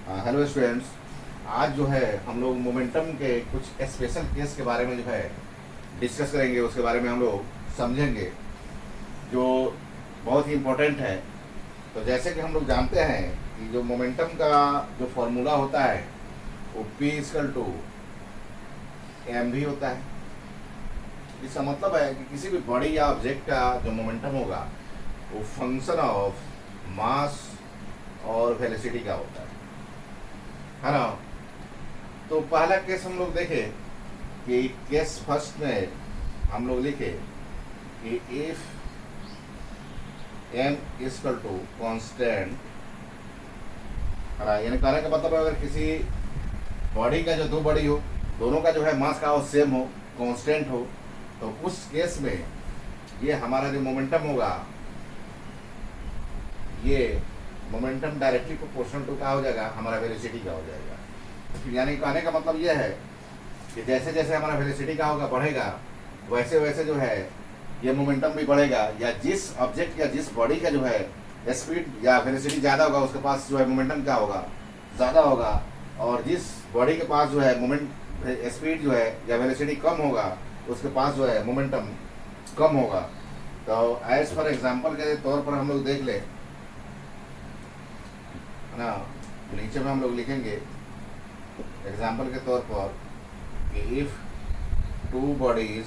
Hello students. आज जो है हम लोग मोमेंटम के कुछ स्पेशल केस के बारे में जो है डिस्कस करेंगे, उसके बारे में हम लोग समझेंगे जो बहुत ही इम्पोर्टेंट है। तो जैसे कि हम लोग जानते हैं कि जो मोमेंटम का जो फॉर्मूला होता है वो P=m v होता है। इसका मतलब है कि किसी भी बॉडी या ऑब्जेक्ट का जो मोमेंटम होगा वो फंक्शन ऑफ मास और वेलोसिटी का होता है ना। तो पहला केस हम लोग देखें कि केस फर्स्ट में हम लोग लिखे कि if m equal to constant, यानी कहने का मतलब है अगर किसी बॉडी का जो दो बॉडी हो, दोनों का जो है मास का वो सेम हो, कांस्टेंट हो, तो उस केस में ये हमारा जो मोमेंटम होगा ये मोमेंटम डायरेक्टली प्रोपोर्शनल टू का हो जाएगा, हमारा वेलोसिटी का हो जाएगा। यानी कहने का मतलब ये है कि जैसे जैसे हमारा वेलोसिटी का होगा बढ़ेगा, वैसे वैसे जो है ये मोमेंटम भी बढ़ेगा, या जिस ऑब्जेक्ट या जिस बॉडी का जो है स्पीड या वेलोसिटी ज़्यादा होगा उसके पास जो है मोमेंटम क्या होगा, ज़्यादा होगा, और जिस बॉडी के पास जो है मोमेंट स्पीड जो है या वेलोसिटी कम होगा उसके पास जो है मोमेंटम कम होगा। तो एज फॉर एग्जांपल के तौर पर हम लोग देख ले ना, नीचे में हम लोग लिखेंगे एग्जाम्पल के तौर पर कि if two bodies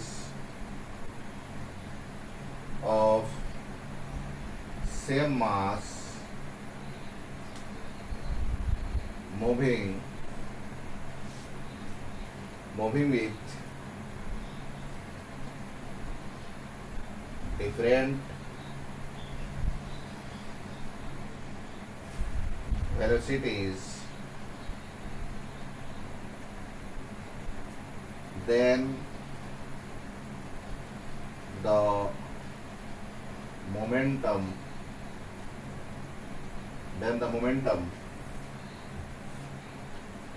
of same mass moving with different velocities, then the momentum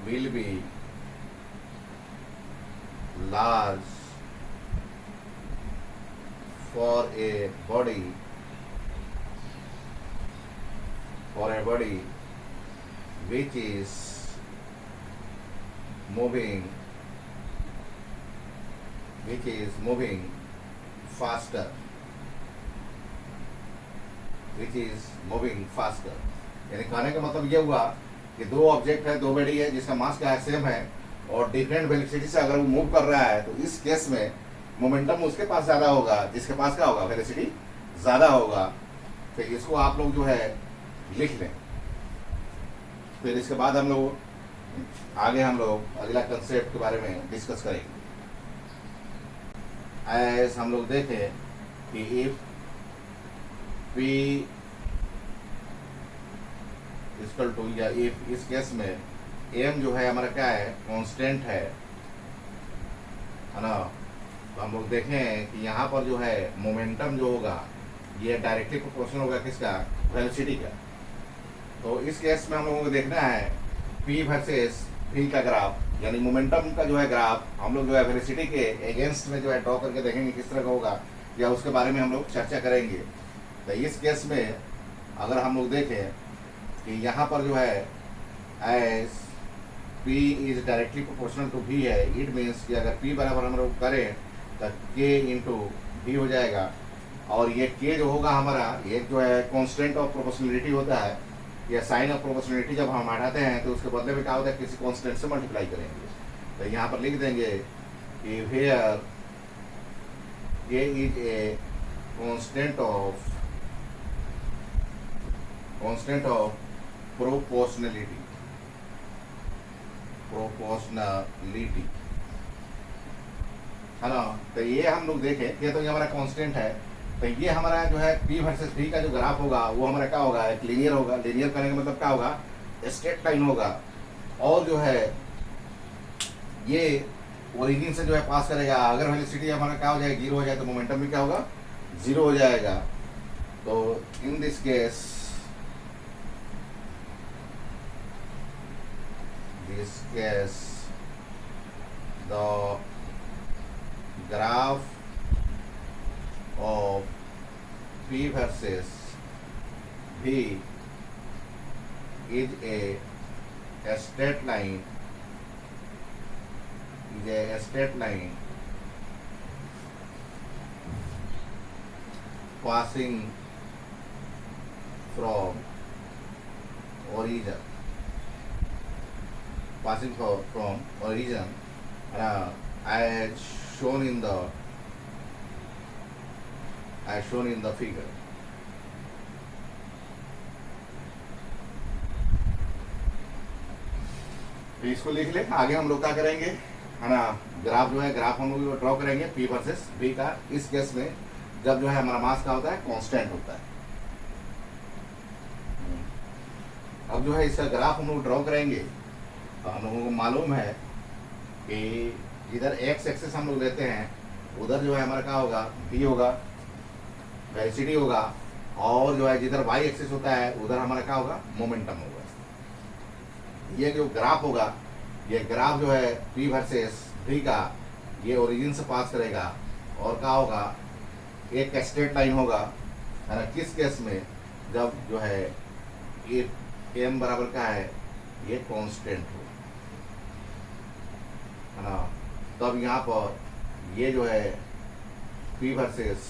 will be large for a body which is moving faster, यानी कहने का मतलब ये हुआ कि दो ऑब्जेक्ट है, दो बॉडी है जिसका मास क्या है, सेम है, और डिफरेंट वेलोसिटी से अगर वो मूव कर रहा है तो इस केस में मोमेंटम उसके पास ज़्यादा होगा जिसके पास क्या होगा, वेलोसिटी ज़्यादा होगा। फिर इसको आप लोग जो है लिख लें। फिर इसके बाद हम लोग आगे अगला कंसेप्ट के बारे में डिस्कस करेंगे। एज हम लोग देखें कि इफ P इक्वल टू, या इफ इस केस में m जो है हमारा क्या है, कांस्टेंट है ना। तो हम लोग देखें कि यहाँ पर जो है मोमेंटम जो होगा ये डायरेक्टली प्रोपोर्शनल होगा किसका, वेलोसिटी का। तो इस केस में हम लोगों को देखना है P वर्सेस V का ग्राफ, यानी मोमेंटम का जो है ग्राफ हम लोग जो है वेलोसिटी के अगेंस्ट में जो है ड्रॉ करके देखेंगे किस तरह का होगा, या उसके बारे में हम लोग चर्चा करेंगे। तो इस केस में अगर हम लोग देखें कि यहाँ पर जो है as P is directly proportional to V है, इट मीन्स कि अगर P बराबर हम लोग करें तो K इंटू V हो जाएगा, और ये K जो होगा हमारा एक जो है कांस्टेंट ऑफ प्रोपोर्शनलिटी होता है, या साइन ऑफ प्रोपोर्शनलिटी जब हम हटाते हैं तो उसके बदले में क्या होता है, किसी कांस्टेंट से मल्टीप्लाई करेंगे। तो यहाँ पर लिख देंगे कि where K is a constant of proportionality है ना। तो ये हम लोग देखें कि तो ये हमारा कांस्टेंट है, तो ये हमारा जो है P वर्सेस V का जो ग्राफ होगा वो हमारा क्या होगा, एक लीनियर होगा। लीनियर करने का मतलब क्या होगा, स्ट्रेट लाइन होगा, और जो है ये ओरिजिन से जो है पास करेगा। अगर वेलोसिटी हमारा क्या हो जाएगा, जीरो हो जाए, तो मोमेंटम भी क्या होगा, जीरो हो जाएगा। तो in this case the graph of P versus V is a a straight line passing from origin as shown in the figure. तो इसको लिख ले। आगे हम लोग क्या करेंगे है ना, ग्राफ जो है ग्राफ हम लोग ड्रॉ करेंगे P वर्सेस V का। इस केस में जब जो है हमारा मास का होता है कांस्टेंट होता है। अब जो है इसका ग्राफ हम लोग ड्रॉ करेंगे तो हम लोगों को मालूम है कि इधर एक्स एक्सिस हम लोग लेते हैं, उधर जो है हमारा क्या होगा, V होगा, वेलोसिटी होगा, और जो है जिधर वाई एक्सिस होता है उधर हमारा क्या होगा, मोमेंटम होगा। ये जो ग्राफ होगा, ये ग्राफ जो है P वर्सेस V का, ये ओरिजिन से पास करेगा और क्या होगा, एक स्ट्रेट लाइन होगा है ना। किस केस में, जब जो है ये m बराबर का है, ये कांस्टेंट हो है ना, तब यहाँ पर ये जो है P वर्सेस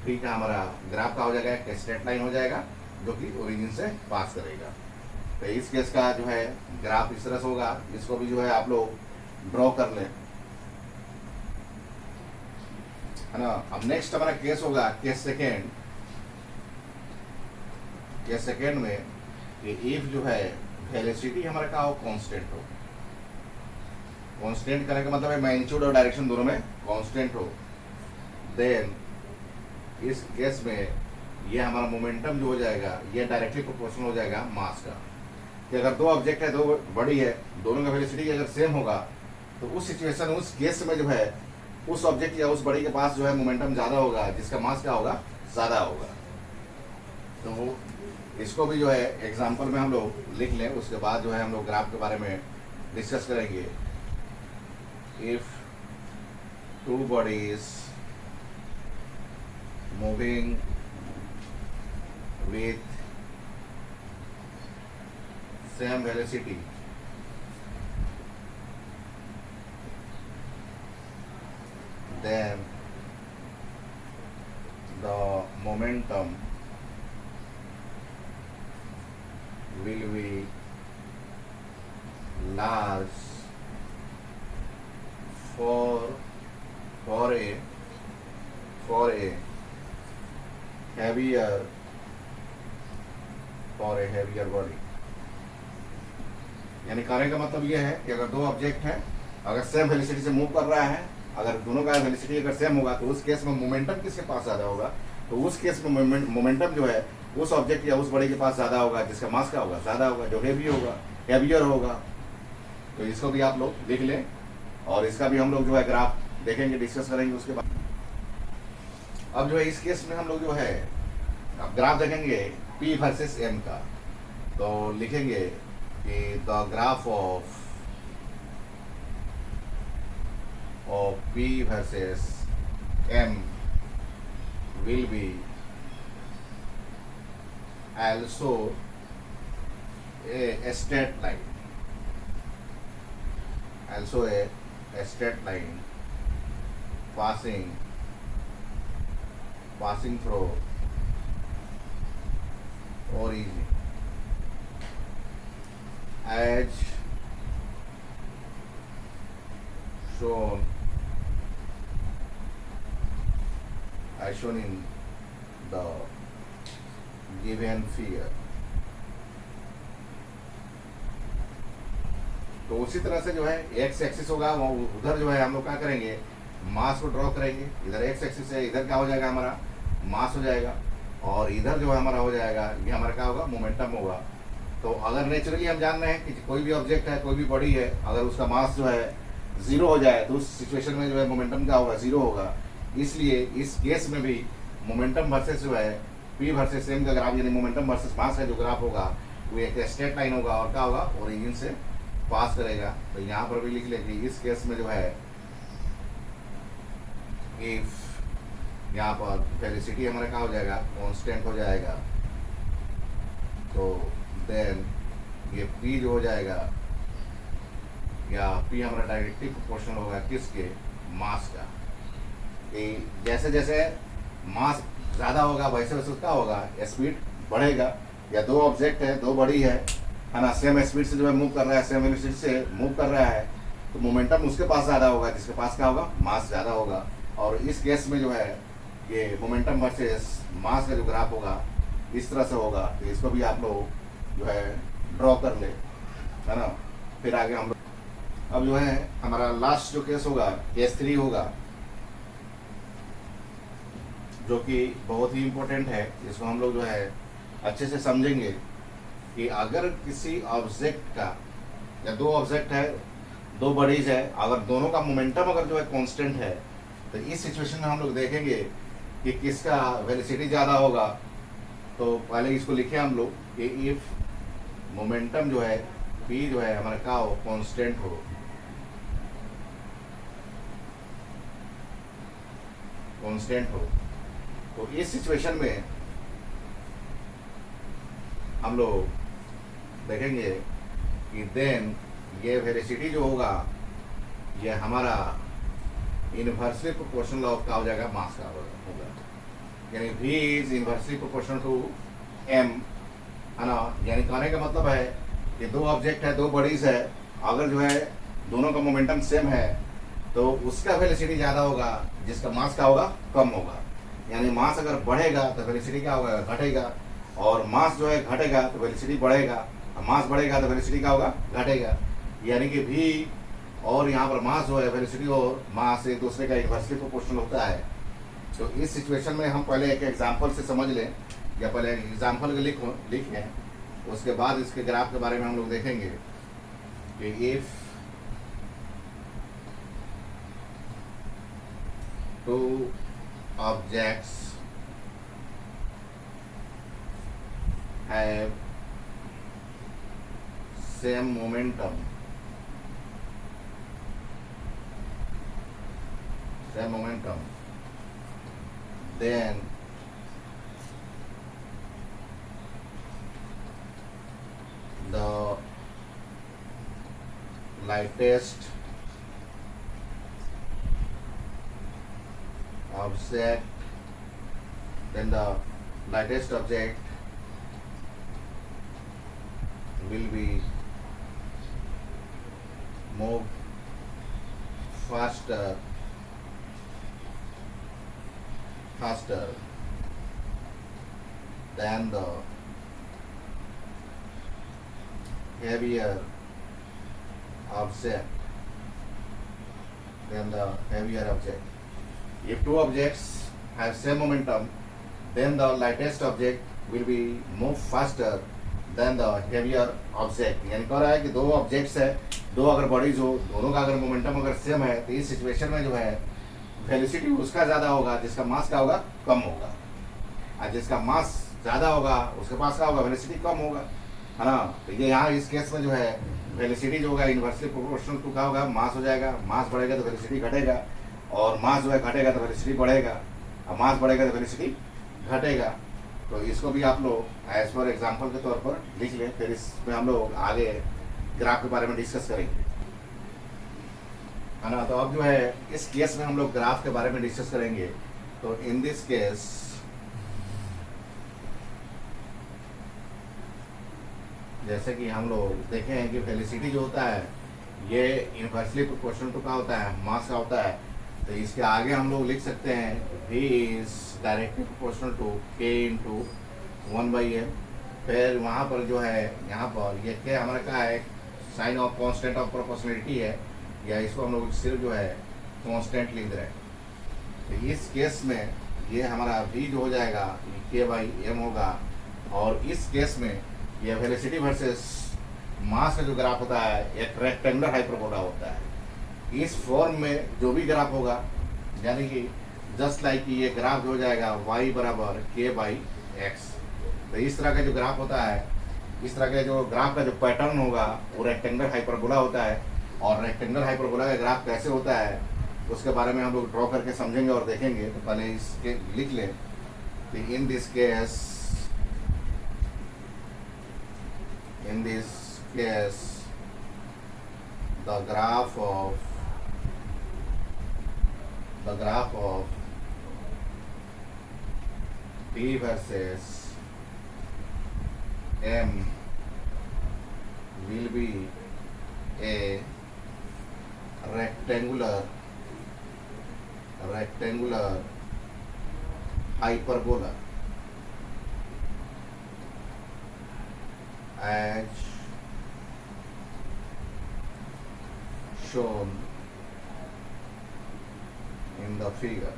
V का हमारा ग्राफ का हो जाएगा, एक स्ट्रेट लाइन हो जाएगा जो कि ओरिजिन से पास करेगा। तो इस केस का जो है ग्राफ इस तरह से होगा। इसको भी जो है आप लोग ड्रॉ कर लें है ना। अब नेक्स्ट हमारा केस होगा केस सेकेंड में कि इफ जो है वेलोसिटी हमारा क्या हो, कांस्टेंट हो। कांस्टेंट करने का मतलब है मैग्नीट्यूड और डायरेक्शन दोनों में कांस्टेंट हो, देन इस केस में ये हमारा मोमेंटम जो हो जाएगा, ये डायरेक्टली प्रोपोर्शनल हो जाएगा मास का। कि अगर दो ऑब्जेक्ट है, दो बॉडी है, दोनों का वेलोसिटी अगर सेम होगा तो उस सिचुएशन, उस केस में जो है उस ऑब्जेक्ट या उस बॉडी के पास जो है मोमेंटम ज़्यादा होगा, जिसका मास क्या होगा, ज़्यादा होगा। तो इसको भी जो है एग्जाम्पल में हम लोग लिख लें, उसके बाद जो है हम लोग ग्राफ के बारे में डिस्कस करेंगे। If two bodies moving with same velocity, then the momentum will be large for a heavier body. यानी कहने का मतलब ये है कि अगर दो ऑब्जेक्ट है, अगर सेम वेलोसिटी से मूव कर रहा है, अगर दोनों का वेलोसिटी अगर सेम होगा तो उस केस में मोमेंटम किसके पास ज़्यादा होगा, तो उस केस में मोमेंटम जो है उस ऑब्जेक्ट या उस बॉडी के पास ज़्यादा होगा, जिसका मास का होगा, ज़्यादा होगा, जो हेवियर होगा। तो इसको भी आप लोग लिख लें और इसका भी हम लोग जो है ग्राफ देखेंगे, डिस्कस करेंगे उसके बाद। अब जो है इस केस में हम लोग जो है अब ग्राफ देखेंगे P वर्सेस M का। तो लिखेंगे कि the graph of P versus M will be also a straight line, passing through origin as shown in the given figure। तो उसी तरह से जो है एक्स एक्सिस होगा, वो उधर जो है हम लोग क्या करेंगे, मास को ड्रॉ करेंगे। इधर एक्स एक्सिस है, इधर क्या हो जाएगा, हमारा मास हो जाएगा, और इधर जो हमारा हो जाएगा, ये हमारा क्या होगा, मोमेंटम होगा। तो अगर नेचुरली हम जान रहे हैं कि कोई भी ऑब्जेक्ट है, कोई भी बॉडी है, अगर उसका मास जो है 0 हो जाए तो उस सिचुएशन में जो है मोमेंटम क्या होगा, 0 होगा। इसलिए इस केस में भी मोमेंटम वर्सेस जो है P वर्सेस M का ग्राफ, यानी मोमेंटम वर्सेस मास का जो ग्राफ होगा वो एक स्ट्रेट लाइन होगा और क्या होगा, ओरिजिन से पास करेगा। तो यहाँ पर भी लिख ले कि इस केस में जो है इफ यहाँ पर वेलोसिटी हमारा क्या हो जाएगा, कांस्टेंट हो जाएगा, तो देन ये P जो हो जाएगा, या P हमारा डायरेक्टली प्रोपोर्शनल होगा किसके, मास का। कि जैसे जैसे मास ज़्यादा होगा वैसे वैसे क्या होगा, स्पीड बढ़ेगा। या दो ऑब्जेक्ट है, दो बॉडी है ना, सेम स्पीड से जो है मूव कर रहा है, सेम वेलोसिटी से मूव कर रहा है, तो मोमेंटम उसके पास ज़्यादा होगा जिसके पास क्या होगा, मास ज़्यादा होगा। और इस केस में जो है ये मोमेंटम वर्सेस मास का जो ग्राफ होगा इस तरह से होगा। तो इसको भी आप लोग जो है ड्रॉ कर ले, है ना। फिर आगे हम लोग अब जो है हमारा लास्ट जो केस होगा, केस 3 होगा, जो कि बहुत ही इम्पोर्टेंट है। इसको हम लोग जो है अच्छे से समझेंगे कि अगर किसी ऑब्जेक्ट का, या दो ऑब्जेक्ट है, दो बॉडीज है, अगर दोनों का मोमेंटम अगर जो है कांस्टेंट है, तो इस सिचुएशन में हम लोग देखेंगे कि किसका वेलोसिटी ज़्यादा होगा। तो पहले इसको लिखे हम लोग कि इफ मोमेंटम जो है p जो है हमारा क्या हो, कांस्टेंट हो, कांस्टेंट हो, तो इस सिचुएशन में हम लोग देखेंगे कि देन ये वेलोसिटी जो होगा ये हमारा इनवर्सली प्रोपोर्शनल ऑफ का हो जाएगा, मास का होगा। यानी v is inversely proportional to m, है ना। यानी कहने का मतलब है कि दो ऑब्जेक्ट है, दो बॉडीज है, अगर जो है दोनों का मोमेंटम सेम है तो उसका वेलोसिटी ज़्यादा होगा जिसका मास का होगा, कम होगा। यानी मास अगर बढ़ेगा तो वेलोसिटी क्या होगा, घटेगा। और मास जो है घटेगा तो वेलोसिटी बढ़ेगा, मास बढ़ेगा तो वेलोसिटी क्या होगा, घटेगा। यानी कि v और यहाँ पर मास जो है, वेलोसिटी और मास एक दूसरे का इनवर्सली प्रोपोर्शनल होता है। तो इस सिचुएशन में हम पहले एक एग्जांपल से समझ लें, या पहले एक एग्जांपल लिख लें, उसके बाद इसके ग्राफ के बारे में हम लोग देखेंगे कि if two objects have same momentum, then the lightest object will be move faster than the heavier object. If two objects have same momentum, then the lightest object will be move faster than the heavier object. यानी कह रहा है कि दो objects है, दो अगर bodies हो, दोनों का अगर मोमेंटम अगर सेम है, तो इस सिचुएशन में जो है वेलोसिटी उसका ज़्यादा होगा जिसका मास का होगा, कम होगा। और जिसका मास ज़्यादा होगा उसके पास का होगा, वेलोसिटी कम होगा, है ना। तो ये यहाँ इस केस में जो है वेलोसिटी जो होगा इनवर्सली प्रोपोर्शनल टू क्या होगा, मास हो जाएगा। मास बढ़ेगा तो वेलोसिटी घटेगा, और मास जो है घटेगा तो वेलोसिटी बढ़ेगा, और मास बढ़ेगा तो वेलोसिटी घटेगा। तो इसको भी आप लोग एज पर एग्जाम्पल के तौर पर लिख लें, फिर इसमें हम लोग आगे ग्राफ के बारे में डिस्कस करेंगे, है ना। तो अब जो है इस केस में हम लोग ग्राफ के बारे में डिस्कस करेंगे। तो इन दिस केस जैसे कि हम लोग देखे हैं कि वेलोसिटी जो होता है ये इनवर्सली प्रोपोर्शनल टू का होता है, मास का होता है। तो इसके आगे हम लोग लिख सकते हैं v is directly proportional to k into 1/m। फिर वहाँ पर जो है यहाँ पर ये क्या हमारा क्या है, sign of constant of proportionality है, या इसको हम लोग सिर्फ जो है कांस्टेंट लिख रहे हैं। तो इस केस में ये हमारा v जो हो जाएगा k/m होगा। और इस केस में ये वेलोसिटी वर्सेस मास का जो ग्राफ होता है एक रेक्टेंगुलर हाइपरबोला होता है। इस फॉर्म में जो भी ग्राफ होगा, यानी कि जस्ट लाइक ये ग्राफ जो हो जाएगा y बराबर k/x। तो इस तरह का जो ग्राफ होता है, इस तरह के जो ग्राफ का जो पैटर्न होगा वो रेक्टेंगुलर हाइपरबोला होता है। और रेक्टेंगुलर हाइपरबोला का ग्राफ कैसे होता है उसके बारे में हम लोग ड्रॉ करके समझेंगे और देखेंगे। तो पहले इसके लिख लें कि in this case the graph of P versus M will be a rectangular hyperbola as shown in the figure.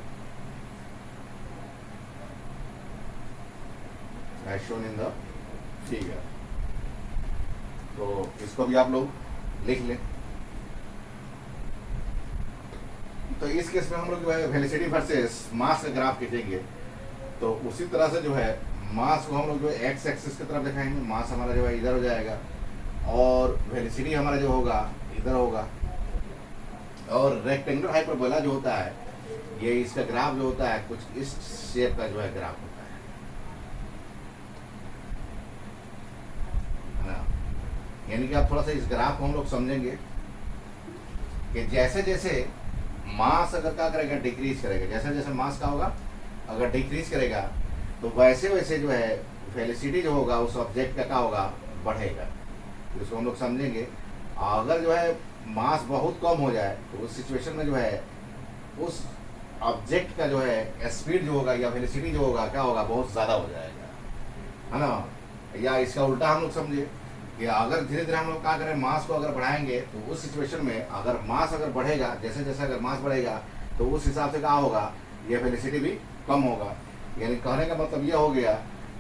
तो इसको भी आप लोग लिख लें। तो इस केस में हम लोग जो है वेलोसिटी वर्सेस मास का ग्राफ खींचेंगे। तो उसी तरह से जो है मास को हम लोग जो है एक्स एक्सिस की तरफ दिखाएंगे, मास हमारा जो है इधर हो जाएगा और वेलोसिटी हमारा जो होगा इधर होगा। और रेक्टेंगुलर हाइपरबोला जो होता है ये इसका ग्राफ जो होता है कुछ इस शेप का जो है ग्राफ होता है ना। यानी कि आप थोड़ा सा इस ग्राफ को हम लोग समझेंगे कि जैसे जैसे मास अगर क्या करेगा डिक्रीज करेगा, जैसे जैसे मास का होगा अगर डिक्रीज करेगा तो वैसे वैसे जो है वेलोसिटी जो होगा उस ऑब्जेक्ट का क्या होगा बढ़ेगा। तो इसको हम लोग समझेंगे। अगर जो है मास बहुत कम हो जाए तो उस सिचुएशन में जो है उस ऑब्जेक्ट का जो है स्पीड जो होगा या वेलोसिटी जो होगा क्या होगा बहुत ज़्यादा हो जाएगा, है ना। या इसका उल्टा हम लोग समझे कि अगर धीरे धीरे हम लोग क्या करें मास को अगर बढ़ाएंगे तो उस सिचुएशन में अगर मास अगर बढ़ेगा, जैसे जैसे अगर मास बढ़ेगा तो उस हिसाब से क्या होगा ये वेलोसिटी भी कम होगा। यानी कहने का मतलब ये हो गया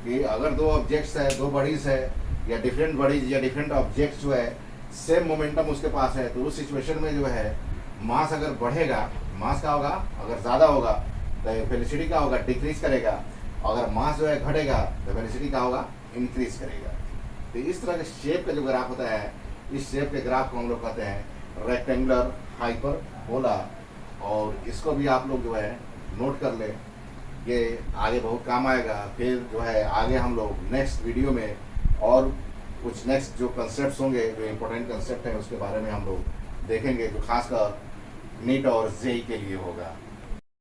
कि अगर दो ऑब्जेक्ट्स है, दो बॉडीज है या डिफरेंट बॉडीज या डिफरेंट ऑब्जेक्ट्स जो है सेम मोमेंटम उसके पास है तो उस सिचुएशन में जो है मास अगर बढ़ेगा, मास का होगा अगर ज़्यादा होगा तो वेलोसिटी का होगा डिक्रीज करेगा। अगर मास जो है घटेगा तो वेलोसिटी का होगा इंक्रीज करेगा। तो इस तरह के शेप का जो ग्राफ होता है इस शेप के ग्राफ को हम लोग कहते हैं रेक्टेंगुलर हाइपरबोला। और इसको भी आप लोग जो है नोट कर लें, ये आगे बहुत काम आएगा। फिर जो है आगे हम लोग नेक्स्ट वीडियो में और कुछ नेक्स्ट जो कंसेप्ट होंगे जो इम्पोर्टेंट कंसेप्ट हैं उसके बारे में हम लोग देखेंगे जो खासकर नीट और जेई के लिए होगा।